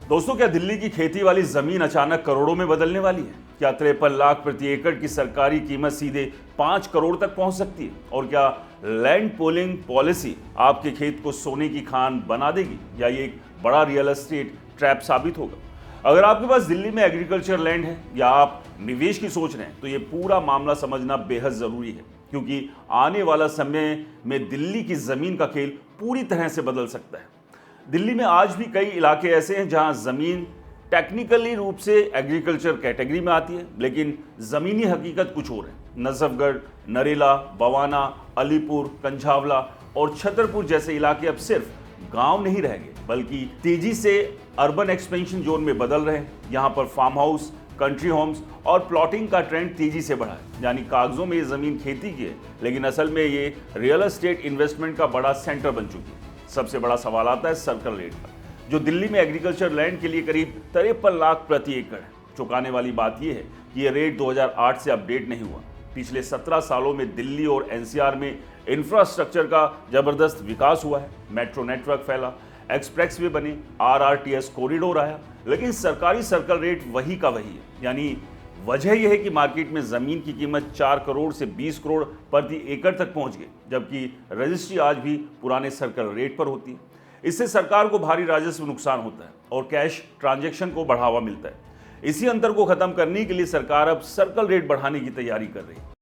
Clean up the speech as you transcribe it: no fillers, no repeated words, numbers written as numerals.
दोस्तों, क्या दिल्ली की खेती वाली जमीन अचानक करोड़ों में बदलने वाली है? क्या 53 लाख प्रति एकड़ की सरकारी कीमत सीधे 5 करोड़ तक पहुंच सकती है? और क्या लैंड पूलिंग पॉलिसी आपके खेत को सोने की खान बना देगी, या ये एक बड़ा रियल एस्टेट ट्रैप साबित होगा? अगर आपके पास दिल्ली में एग्रीकल्चर लैंड है या आप निवेश की सोच रहे हैं, तो ये पूरा मामला समझना बेहद जरूरी है, क्योंकि आने वाला समय में दिल्ली की जमीन का खेल पूरी तरह से बदल सकता है। दिल्ली में आज भी कई इलाके ऐसे हैं जहां जमीन टेक्निकली रूप से एग्रीकल्चर कैटेगरी में आती है, लेकिन जमीनी हकीकत कुछ और है। नजफगढ़, नरेला, बवाना, अलीपुर, कंझावला और छतरपुर जैसे इलाके अब सिर्फ गांव नहीं रह गए, बल्कि तेजी से अर्बन एक्सपेंशन जोन में बदल रहे हैं। यहाँ पर फार्म हाउस, कंट्री होम्स और प्लॉटिंग का ट्रेंड तेजी से बढ़ा है। यानी कागजों में ये जमीन खेती की है, लेकिन असल में ये रियल एस्टेट इन्वेस्टमेंट का बड़ा सेंटर बन चुकी है। सबसे बड़ा सवाल आता है सर्कल रेट का, जो दिल्ली में एग्रीकल्चर लैंड के लिए करीब 53 लाख प्रति एकड़ है। चौंकाने वाली बात यह है कि यह रेट 2008 से अपडेट नहीं हुआ। पिछले 17 सालों में दिल्ली और एनसीआर में इंफ्रास्ट्रक्चर का जबरदस्त विकास हुआ है। मेट्रो नेटवर्क फैला, एक्सप्रेसवे बने, आरआरटीएस कॉरिडोर आया, लेकिन सरकारी सर्कल रेट वही का वही है। यानी वजह यह है कि मार्केट में जमीन की कीमत 4 करोड़ से 20 करोड़ प्रति एकड़ तक पहुंच गई, जबकि रजिस्ट्री आज भी पुराने सर्कल रेट पर होती है। इससे सरकार को भारी राजस्व नुकसान होता है और कैश ट्रांजैक्शन को बढ़ावा मिलता है। इसी अंतर को खत्म करने के लिए सरकार अब सर्कल रेट बढ़ाने की तैयारी कर रही है।